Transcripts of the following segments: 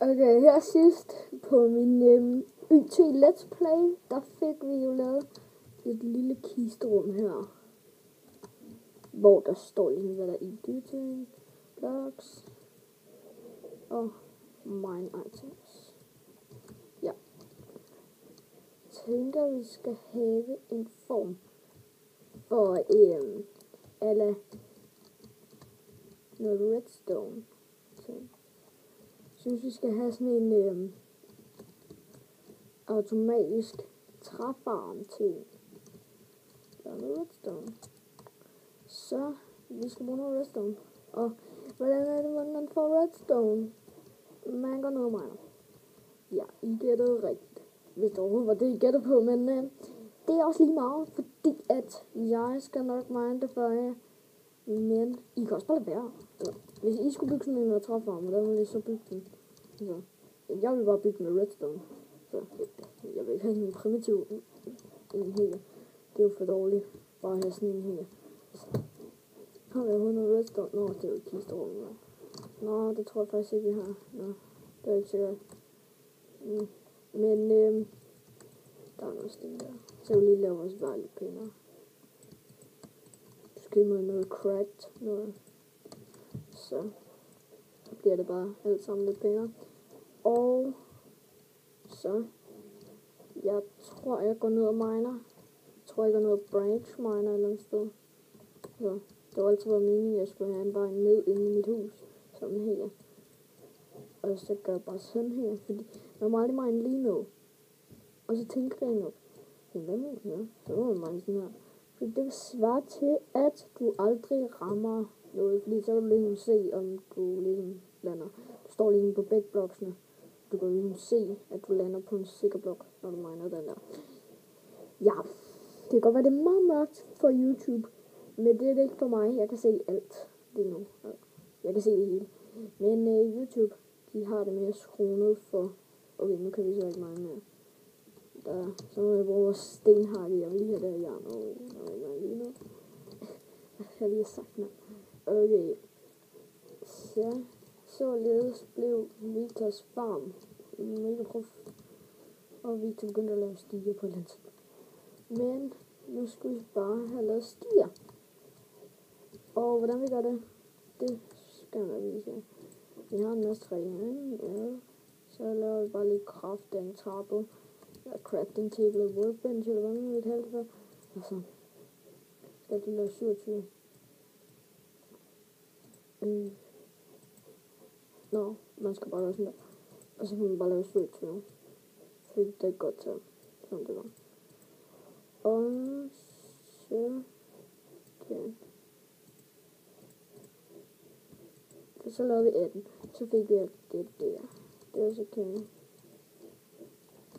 Okay, her sidst på min YT Let's Play, der fik vi jo lavet et lille kisterum her, hvor der står lige hvad der er i editing, blocks og mine items. Ja. Tænker vi skal have en form for eller noget redstone ting. Synes vi skal have sådan en automatisk træfarm ting. Der er noget redstone. Så vi skal bruge noget redstone. Og hvordan er det, hvordan man får redstone? Man går noget miner. Ja, I gættede rigtigt. Hvis det overhovedet var det, I gættede på, men det er også lige meget, fordi at jeg skal nok mine det for jer. Men I kan også bare lade være. Altså, hvis I skulle bygge sådan en træfarm, hvordan ville I så bygge den? Altså, jeg vil bare bygge med redstone. Så jeg vil ikke have sådan en primitiv en her. Det er jo for dårligt. Bare have sådan en her. Har vi overhovedet noget redstone? Nå, det er jo et kisterum. Nå, det tror jeg faktisk ikke, vi har. Nå, det er ikke sikkert. Men der er noget sten der. Så jeg vil lige lave vores vej lidt pænere. Måske med noget cracked noget. Så bliver det bare alt sammen lidt pænere. Og så jeg tror jeg går ned og miner. Jeg tror jeg går ned og branch miner et eller andet sted. Så det var altid været meningen at jeg skulle have en vej ned inde i mit hus. Sådan her. Og så gør jeg bare sådan her. Fordi man må aldrig mine lige nu. Og så tænker jeg nok, hvad må jeg? Så må man mine sådan her. Fordi det vil svare til at du aldrig rammer noget. Fordi så kan du ligesom se om du ligesom lander. Du står ligesom på begge bloksene. Du kan ligesom se, at du lander på en sikker blok, når du miner den der. Ja, det kan godt være, det er meget mørkt for YouTube. Men det er det ikke for mig. Jeg kan se alt lige nu. Jeg kan se det hele. Men YouTube, de har det med at skrue ned for... Okay, nu kan vi så ikke mine mere. Så må jeg bruge vores stenhakke. Jeg vil lige have det her jern. Der er ikke mange lige nu. Jeg har lige sagt noget. Okay. Således blev Victors farm mega prof. Og Victor begyndte at lave stiger på et eller andet. Men nu skal vi bare have lavet stiger. Og hvordan vi gør det, det skal jeg vise jer. Vi har en masse træ herinde. Ja. Så laver vi bare lidt crafting table. Eller crafting table, workbench, eller hvad man vil kalde det for. Og så skal vi lave 27. Nå, man skal bare lave sådan der. Og så kan man bare lave 27. Fordi det er godt til. Sådan det var. Og så... Okay. Så lavede vi 18. Så fik vi alt det der. Det var så okay.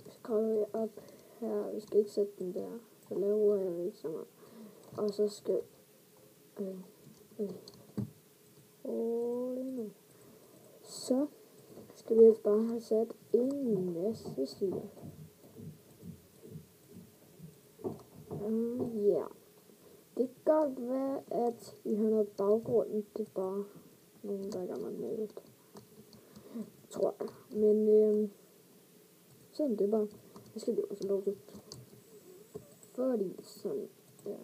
Så kommer vi op her. Vi skal ikke sætte den der. Så laver jeg ikke så meget. Og så skal... nu. Så skal vi bare have sat en masse stiger. Ja. Det kan godt være, at I har noget baggrunden. Det er bare nogen, der er gammelt malet. Tror jeg. Men sådan det er bare. Det skal vi også lov til. Fordi sådan, ja.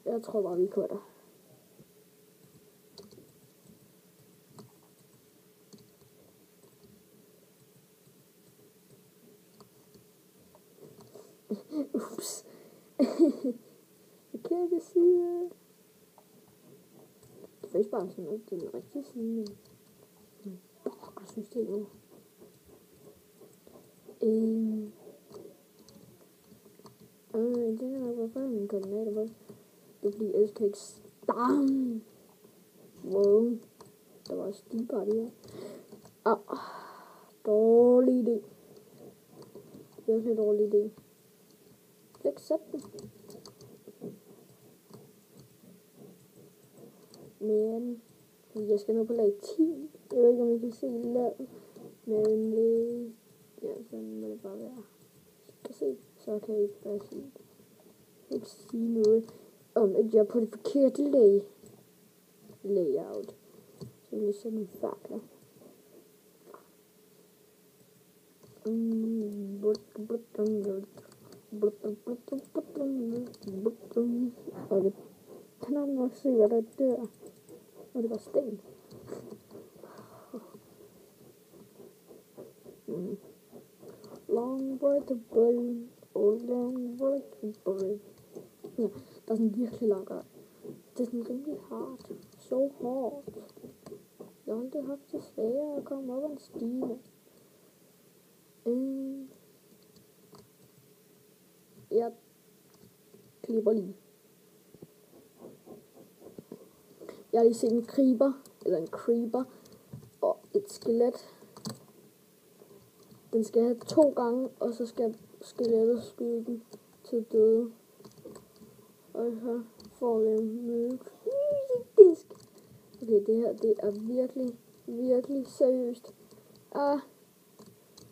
Jeg tror bare, vi cutter. Ups. Forkerte side. Det er faktisk bare sådan noget, det er den rigtige side. Jeg synes det er noget. Jeg tænker nok, hvorfor er mine koordinater på. Det er fordi, ellers kan ikke stamme. Wow. Der var stigbart i her. Dårlig idé. Virkelig dårlig idé. Jeg kan ikke sætte den. Men jeg skal nå på lag 10. Jeg ved ikke, om I kan se lavet. Men ja, sådan må det bare være. Jeg kan se, så kan jeg bare sige. Jeg kan sige noget om, at jeg er på det forkerte layout. Så vil jeg sætte nogle fakler. Okay. Han har nok se, hvad der dør. Og det var sten. Long way to burn. Oh, long way to burn. Ja, der er sådan virkelig lang vej. Det er sådan rimelig hard. So hard. Jeg har aldrig haft det sværere at komme op ad en stige. Jeg klipper lige. Jeg har lige set en creeper og et skelet. Den skal have 2 gange, og så skal skelettet skyde den til døde. Og så får vi en møg. Disk. Okay, det her, det er virkelig seriøst.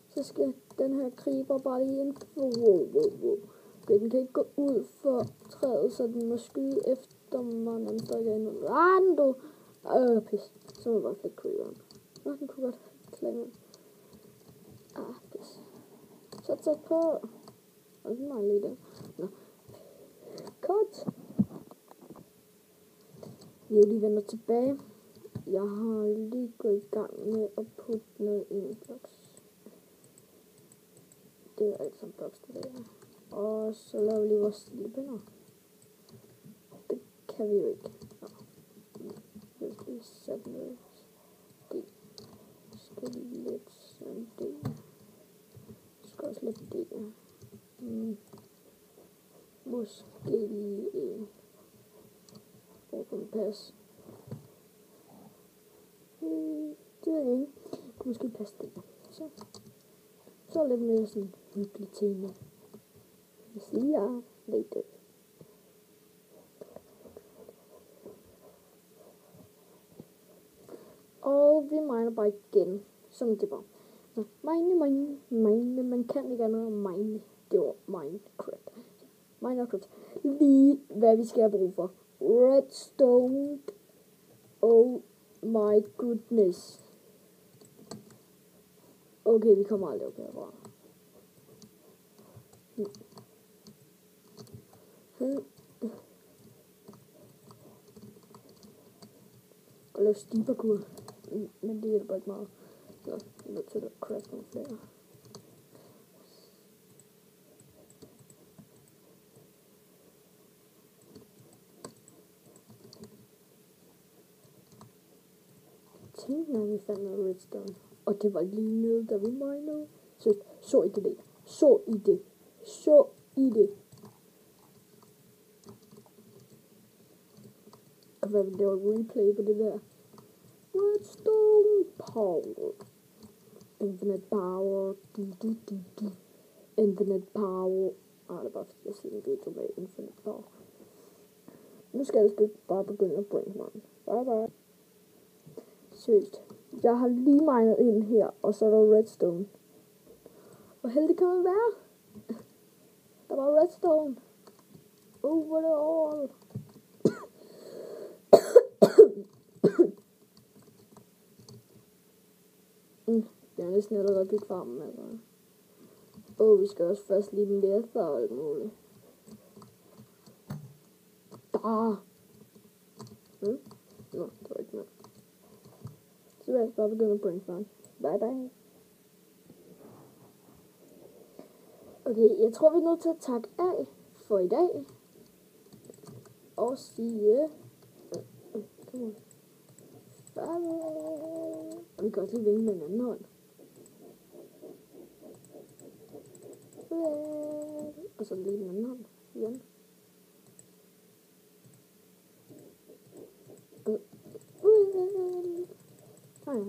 Så skal den her creeper bare lige ind. Wow. Okay, den kan ikke gå ud for træet, så den må skyde efter mig, når den stadig er inde. Rando! Pis. Så må jeg bare flække creeperen. Nå, den kunne godt klemme. Pis. Så tæt på. Og den mangler lige der. Nå. Cut. Vi lige vender tilbage. Jeg har lige gået i gang med at putte noget ind i blocks. Det er alt sammen blocks, det der. Og så laver vi lige vores lille bønder. Det kan vi jo ikke. Jeg vil lige sætte noget. Det skal lidt sådan det. Det skal også lidt det. Måske lige en. Hvor kan passe? Det ved jeg ikke. Det kunne måske passe det. Så lidt mere sådan hyggelig tema. Jeg siger lidt. Og vi miner bare igen. Som det var. Så mine. Man kan ikke andet end mine. Det var Minecraft. Minecraft. Lige hvad vi skal have brug for. Redstone. Oh my goodness. Okay, vi kommer aldrig op herfra. Og lave stiparkur. Men det hjælper ikke meget. Så jeg er nødt til at craft nogle flere. Tænk, når vi fandt noget redstone. Og det var lige nede, da vi minede. Så I det. Så I det. Og hvad vil lave replay på det der? Redstone power. Infinite power. Infinite power. Det er bare fordi jeg siger en video med infinite power. Nu skal jeg bare begynde at bringe mig. Bye. Seriøst. Jeg har lige minet ind her, og så er der redstone. Hvor heldig kan man være? Der var redstone. Over det all. Jeg er næsten allerede bygget farmen, altså. Vi skal også først lige den lettere og alt muligt. Nå, det var ikke noget. Så vil jeg bare begynde at bringe farm. Bye. Okay, jeg tror vi er nødt til at takke af for i dag. Og sige farvel. Og vi kan også lige vinke med en anden hånd. Og så lige den anden hånd igen. Hej.